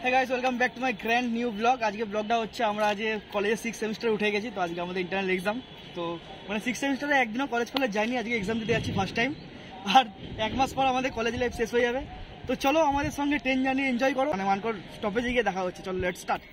Hey guys, welcome back to my grand new vlog. आज के ब्लॉगটা হচ্ছে আমরা আজ কলেজে 6 সেমিস্টারে উঠে গেছি। তো আজকে আমাদের ইন্টারনাল এক্সাম। তো মানে 6 সেমিস্টারে একদিনও কলেজ যাইনি, আজকে এক্সাম দিতে যাচ্ছি ফার্স্ট টাইম। আর এক মাস পর আমাদের কলেজ লাইফ শেষ হয়ে যাবে। তো চলো আমাদের সঙ্গে ট্রেন জার্নি এনজয় করো। মানে মানকর স্টপেজে গিয়ে দেখা হচ্ছে। চলো লেটস স্টার্ট।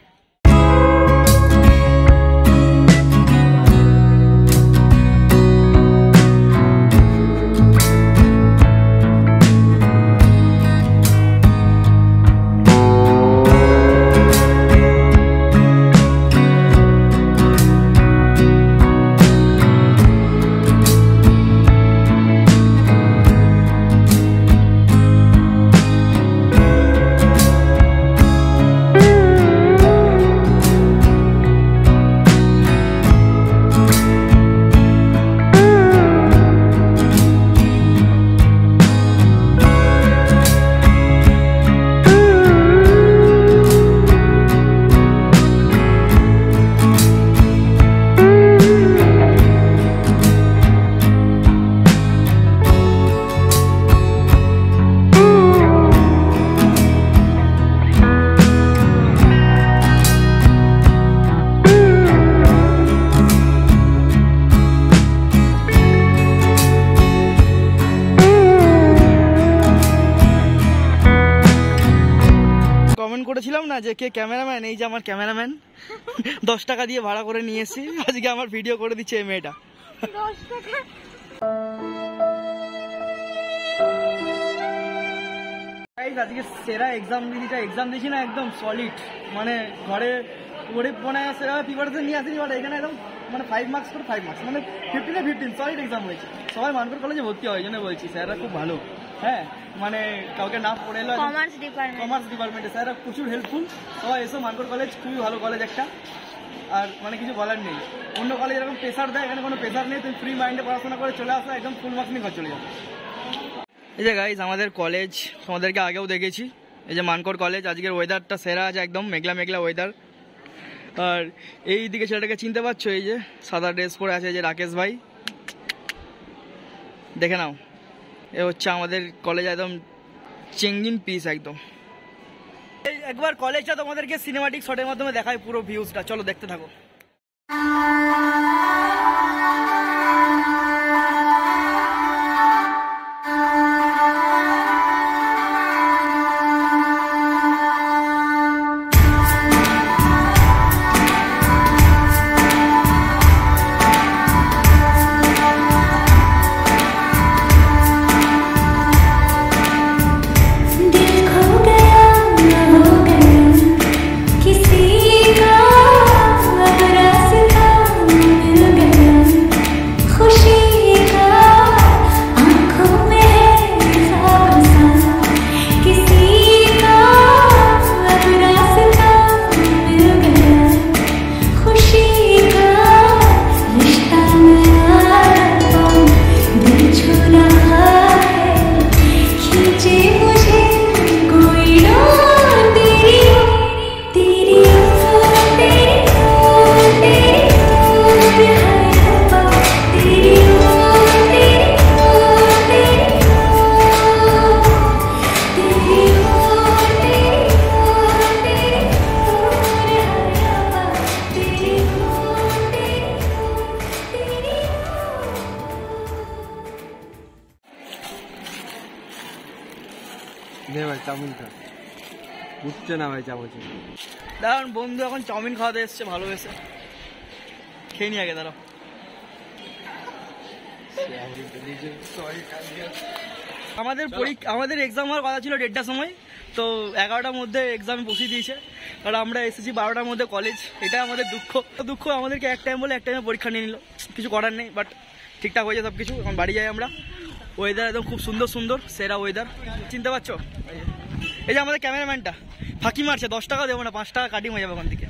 কমেন্ট করেছিলাম না যে কে ক্যামেরাম্যান, এই যে আমার ক্যামেরাম্যান 10 টাকা দিয়ে ভাড়া করে নিয়ে এসেছি। আজকে আমার ভিডিও করে দিচ্ছে এই মেয়েটা। 10 টাকা আজকে সেরা এক্সাম দিয়েছি না, একদম সলিড। মানে ঘরে পড়ে সেরা প্রিপারেশন নিয়ে আসিনি, বাট এখানে একদম মানে 5 মার্কস করে 5 মার্কস, মানে 15 সলিড এক্সাম হয়েছে। সবাই মানকর কলেজে ভর্তি হয়, জন্য বলছি স্যাররা খুব ভালো। হ্যাঁ, মানে কাউকে না পড়ে এলো কমার্স ডিপার্টমেন্টে স্যাররা প্রচুর হেল্পফুল। সবাই এসো, মানকর কলেজ খুবই ভালো কলেজ একটা। আর মানে কিছু বলার নেই, অন্য কলেজ এরকম প্রেশার দেয়, এখানে কোনো প্রেশার নেই। তুমি ফ্রি মাইন্ডে পড়াশোনা করে চলে আসো, একদম ফুল মার্কস নিয়ে ঘর চলে যাবে। এই যে গাইজ আমাদের কলেজ, তোমাদেরকে আগেও দেখেছি। এই যে মানকর কলেজ, আজকের ওয়েদারটা সেরা আছে, একদম মেঘলা মেঘলা ওয়েদার। আর এই দিকে ছেলেটাকে চিনতে পারছো, এই যে সাদা ড্রেস পরে আছে, এই যে রাকেশ ভাই, দেখে নাও। এ হচ্ছে আমাদের কলেজ, একদম চেঙ্গিন পিস একদম। একবার কলেজটা তোমাদেরকে সিনেমাটিক শটের মাধ্যমে দেখায় পুরো ভিউজটা, চলো দেখতে থাকো। উঠছে না ভাই, চামচ দাঁড়ান। বন্ধু এখন চাউমিন খাওয়াতে এসছে, ভালোবেসে খেয়ে নি আগে, দাঁড়াও। আমাদের এক্সাম হওয়ার কথা ছিল 1:30টার সময়, তো 11টার মধ্যে এক্সামে বসিয়ে দিয়েছে। কারণ আমরা এসেছি 12টার মধ্যে কলেজ, এটা আমাদের দুঃখ। আমাদেরকে এক টাইম বলে এক টাইমে পরীক্ষা নিয়ে নিল, কিছু করার নেই। বাট ঠিকঠাক হয়েছে সব কিছু, এখন বাড়ি যাই আমরা। ওয়েদার একদম খুব সুন্দর সেরা ওয়েদার, চিনতে পারছো? এই যে আমাদের ক্যামেরাম্যানটা ফাঁকি মারছে, 10 টাকা দেবো না, 5 টাকা কাটিং হয়ে যাবে ওখান থেকে।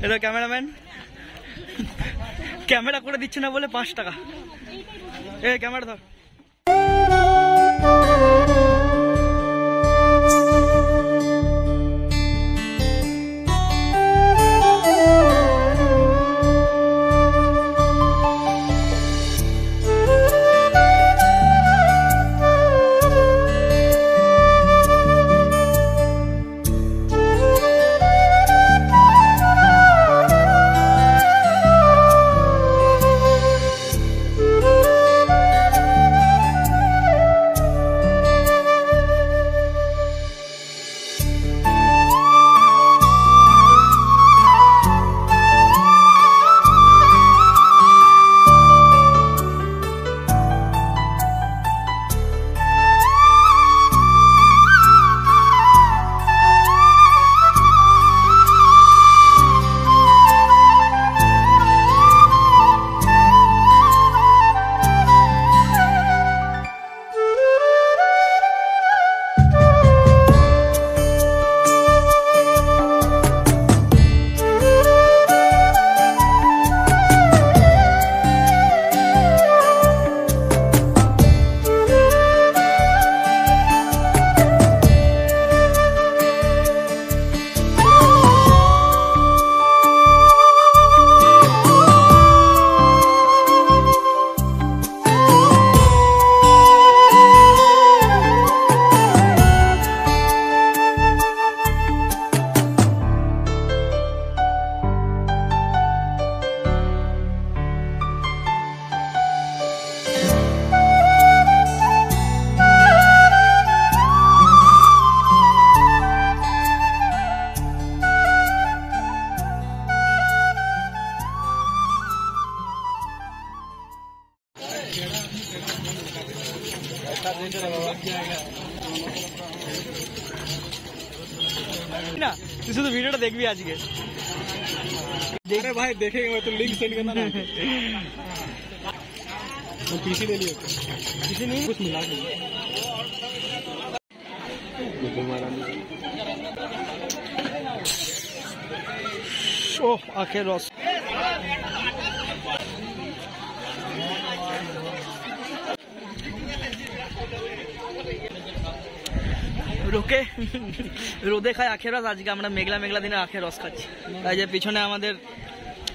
এটা ক্যামেরাম্যান ক্যামেরা করে দিচ্ছে না বলে 5 টাকা। এই ক্যামেরা ধর। না তুই শুধু ভিডিওটা দেখবি আজকে। अरे भाई देखेंगे तो लिंक सेंड करना ना। वो पीसी ले लिया किसी नहीं कुछ मिला के ওহ আখের রস রোকে রোদে খায় আখের রস। আজকে আমরা মেঘলা মেঘলা দিনে আখের রস খাচ্ছি। তাই যে পিছনে আমাদের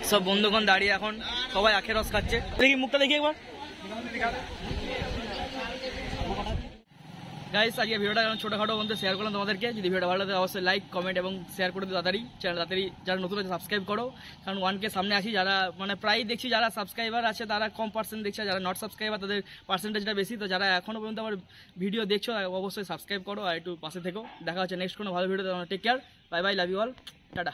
সব বন্ধুগণ দাঁড়িয়ে এখন সবাই আখের রস খাচ্ছে। দেখি মুখটা দেখি একবার। গাইস আজকে ভিডিওটা ছোটখাটো বলতে শেয়ার করলাম তোমাদেরকে। যদি ভিডিওটা ভালো লাগে অবশ্যই লাইক কমেন্ট এবং শেয়ার করে দিও তাড়াতাড়ি। চ্যানেল তাড়াতাড়ি যারা নতুন আছে সাবস্ক্রাইব করো, কারণ 1K সামনে আসি। যারা মানে প্রায় দেখছি যারা সাবস্ক্রাইবার আছে তারা কম পার্সেন্ট দেখছে, যারা নট সাবস্ক্রাইবার তাদের পার্সেন্টেজটা বেশি। তো যারা এখনো পর্যন্ত আমার ভিডিও দেখছো অবশ্যই সাবস্ক্রাইব করো আর একটু পাশে থেকো। দেখা হচ্ছে নেক্সট কোনো ভালো video. Take care, bye bye, love you all, tata.